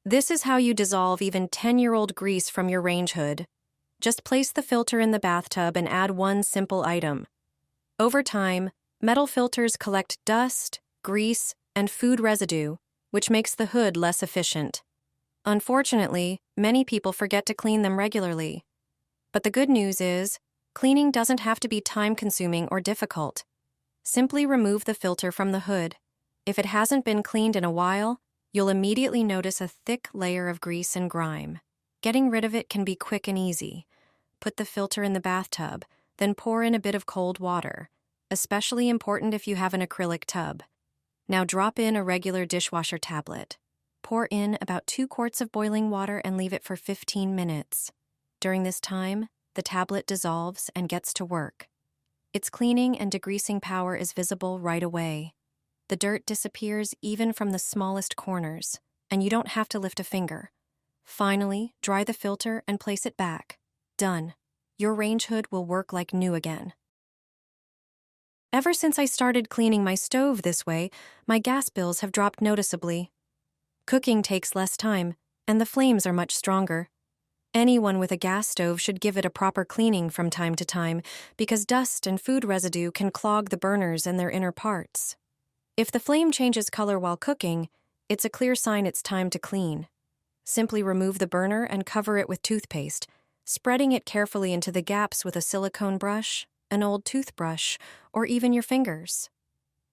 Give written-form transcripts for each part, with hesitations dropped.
This is how you dissolve even 10-year-old grease from your range hood. Just place the filter in the bathtub and add one simple item. Over time, metal filters collect dust, grease, and food residue, which makes the hood less efficient. Unfortunately, many people forget to clean them regularly. But the good news is, cleaning doesn't have to be time-consuming or difficult. Simply remove the filter from the hood. If it hasn't been cleaned in a while, you'll immediately notice a thick layer of grease and grime. Getting rid of it can be quick and easy. Put the filter in the bathtub, then pour in a bit of cold water, especially important if you have an acrylic tub. Now drop in a regular dishwasher tablet. Pour in about 2 quarts of boiling water and leave it for 15 minutes. During this time, the tablet dissolves and gets to work. Its cleaning and degreasing power is visible right away. The dirt disappears even from the smallest corners, and you don't have to lift a finger. Finally, dry the filter and place it back. Done. Your range hood will work like new again. Ever since I started cleaning my stove this way, my gas bills have dropped noticeably. Cooking takes less time, and the flames are much stronger. Anyone with a gas stove should give it a proper cleaning from time to time because dust and food residue can clog the burners and their inner parts. If the flame changes color while cooking, it's a clear sign it's time to clean. Simply remove the burner and cover it with toothpaste, spreading it carefully into the gaps with a silicone brush, an old toothbrush, or even your fingers.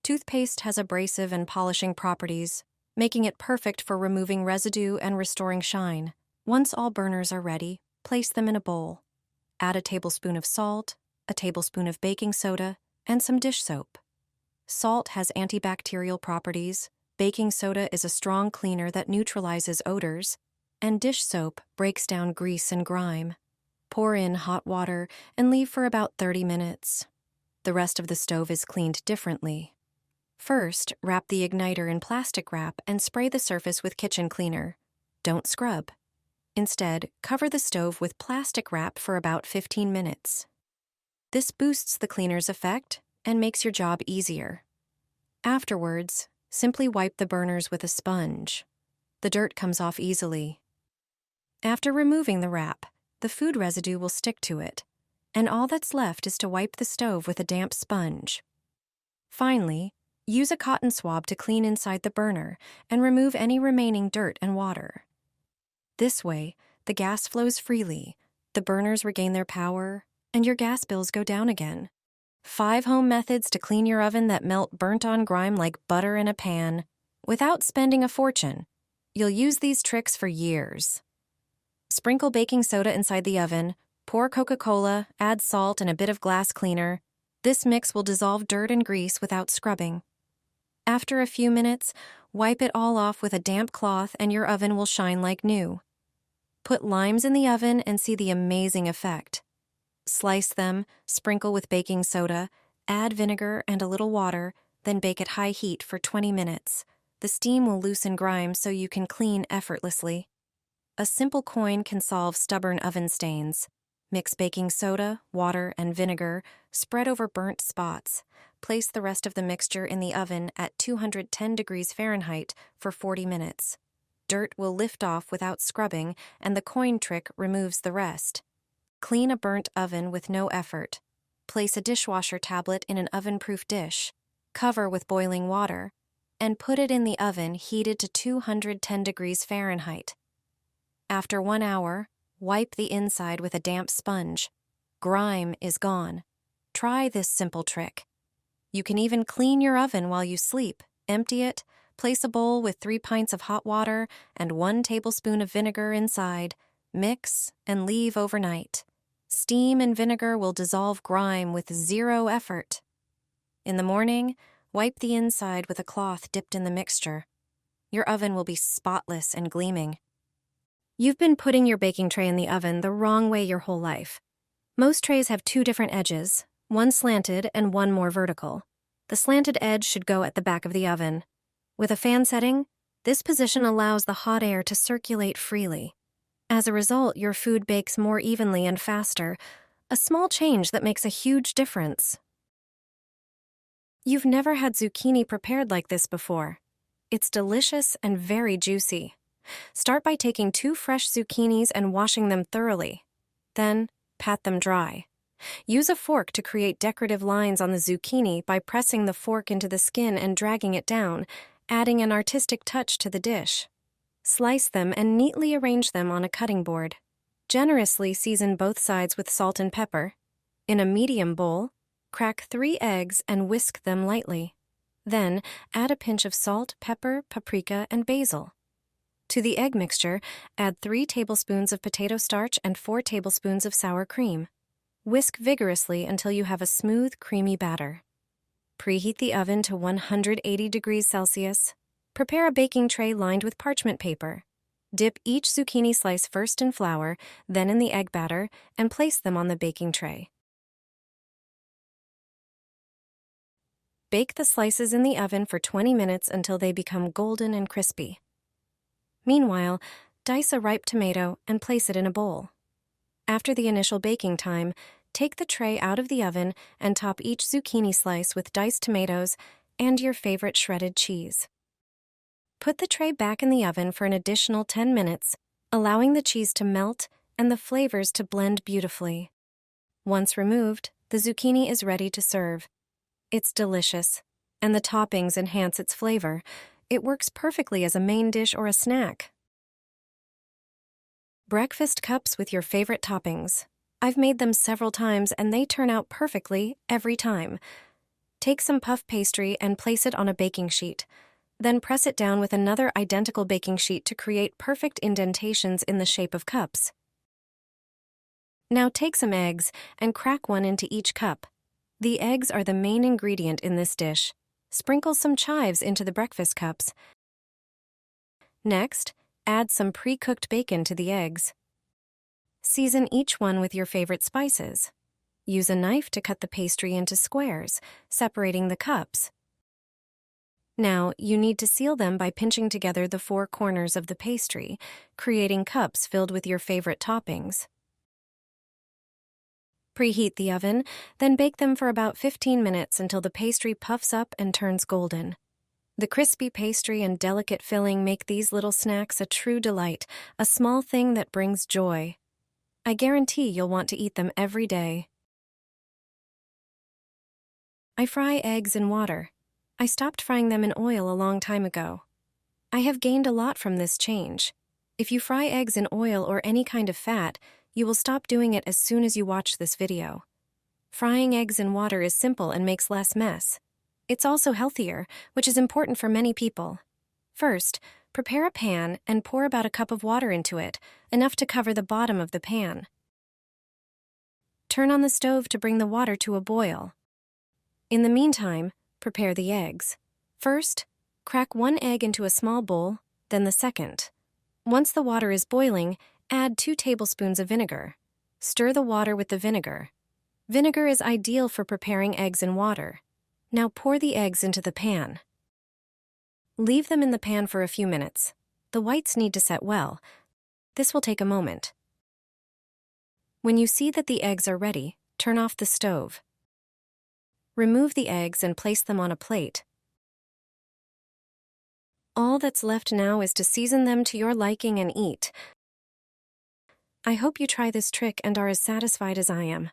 Toothpaste has abrasive and polishing properties, making it perfect for removing residue and restoring shine. Once all burners are ready, place them in a bowl. Add a tablespoon of salt, a tablespoon of baking soda, and some dish soap. Salt has antibacterial properties, baking soda is a strong cleaner that neutralizes odors, and dish soap breaks down grease and grime. Pour in hot water and leave for about 30 minutes. The rest of the stove is cleaned differently. First, wrap the igniter in plastic wrap and spray the surface with kitchen cleaner. Don't scrub. Instead, cover the stove with plastic wrap for about 15 minutes. This boosts the cleaner's effect and makes your job easier. Afterwards, simply wipe the burners with a sponge. The dirt comes off easily. After removing the wrap, the food residue will stick to it, and all that's left is to wipe the stove with a damp sponge. Finally, use a cotton swab to clean inside the burner and remove any remaining dirt and water. This way, the gas flows freely, the burners regain their power, and your gas bills go down again. 5 home methods to clean your oven that melt burnt-on grime like butter in a pan, without spending a fortune. You'll use these tricks for years. Sprinkle baking soda inside the oven, pour Coca-Cola, add salt and a bit of glass cleaner. This mix will dissolve dirt and grease without scrubbing. After a few minutes, wipe it all off with a damp cloth and your oven will shine like new. Put limes in the oven and see the amazing effect. Slice them, sprinkle with baking soda, add vinegar and a little water, then bake at high heat for 20 minutes. The steam will loosen grime so you can clean effortlessly. A simple coin can solve stubborn oven stains. Mix baking soda, water, and vinegar, spread over burnt spots. Place the rest of the mixture in the oven at 210 degrees Fahrenheit for 40 minutes. Dirt will lift off without scrubbing, and the coin trick removes the rest. Clean a burnt oven with no effort. Place a dishwasher tablet in an oven-proof dish, cover with boiling water, and put it in the oven heated to 210 degrees Fahrenheit. After 1 hour, wipe the inside with a damp sponge. Grime is gone. Try this simple trick. You can even clean your oven while you sleep. Empty it, place a bowl with 3 pints of hot water and 1 tablespoon of vinegar inside. Mix and leave overnight. Steam and vinegar will dissolve grime with 0 effort. In the morning, wipe the inside with a cloth dipped in the mixture. Your oven will be spotless and gleaming. You've been putting your baking tray in the oven the wrong way your whole life. Most trays have 2 different edges, one slanted and one more vertical. The slanted edge should go at the back of the oven. With a fan setting, this position allows the hot air to circulate freely. As a result, your food bakes more evenly and faster, a small change that makes a huge difference. You've never had zucchini prepared like this before. It's delicious and very juicy. Start by taking 2 fresh zucchinis and washing them thoroughly. Then, pat them dry. Use a fork to create decorative lines on the zucchini by pressing the fork into the skin and dragging it down, adding an artistic touch to the dish. Slice them and neatly arrange them on a cutting board. Generously season both sides with salt and pepper. In a medium bowl, crack 3 eggs and whisk them lightly. Then, add a pinch of salt, pepper, paprika, and basil. To the egg mixture, add 3 tablespoons of potato starch and 4 tablespoons of sour cream. Whisk vigorously until you have a smooth, creamy batter. Preheat the oven to 180 degrees Celsius. Prepare a baking tray lined with parchment paper. Dip each zucchini slice first in flour, then in the egg batter, and place them on the baking tray. Bake the slices in the oven for 20 minutes until they become golden and crispy. Meanwhile, dice a ripe tomato and place it in a bowl. After the initial baking time, take the tray out of the oven and top each zucchini slice with diced tomatoes and your favorite shredded cheese. Put the tray back in the oven for an additional 10 minutes, allowing the cheese to melt and the flavors to blend beautifully. Once removed, the zucchini is ready to serve. It's delicious, and the toppings enhance its flavor. It works perfectly as a main dish or a snack. Breakfast cups with your favorite toppings. I've made them several times and they turn out perfectly every time. Take some puff pastry and place it on a baking sheet. Then press it down with another identical baking sheet to create perfect indentations in the shape of cups. Now take some eggs and crack one into each cup. The eggs are the main ingredient in this dish. Sprinkle some chives into the breakfast cups. Next, add some pre-cooked bacon to the eggs. Season each one with your favorite spices. Use a knife to cut the pastry into squares, separating the cups. Now, you need to seal them by pinching together the 4 corners of the pastry, creating cups filled with your favorite toppings. Preheat the oven, then bake them for about 15 minutes until the pastry puffs up and turns golden. The crispy pastry and delicate filling make these little snacks a true delight, a small thing that brings joy. I guarantee you'll want to eat them every day. I fry eggs in water. I stopped frying them in oil a long time ago. I have gained a lot from this change. If you fry eggs in oil or any kind of fat, you will stop doing it as soon as you watch this video. Frying eggs in water is simple and makes less mess. It's also healthier, which is important for many people. First, prepare a pan and pour about a cup of water into it, enough to cover the bottom of the pan. Turn on the stove to bring the water to a boil. In the meantime, prepare the eggs. First, crack 1 egg into a small bowl, then the second. Once the water is boiling, add 2 tablespoons of vinegar. Stir the water with the vinegar. Vinegar is ideal for preparing eggs in water. Now pour the eggs into the pan. Leave them in the pan for a few minutes. The whites need to set well. This will take a moment. When you see that the eggs are ready, turn off the stove. Remove the eggs and place them on a plate. All that's left now is to season them to your liking and eat. I hope you try this trick and are as satisfied as I am.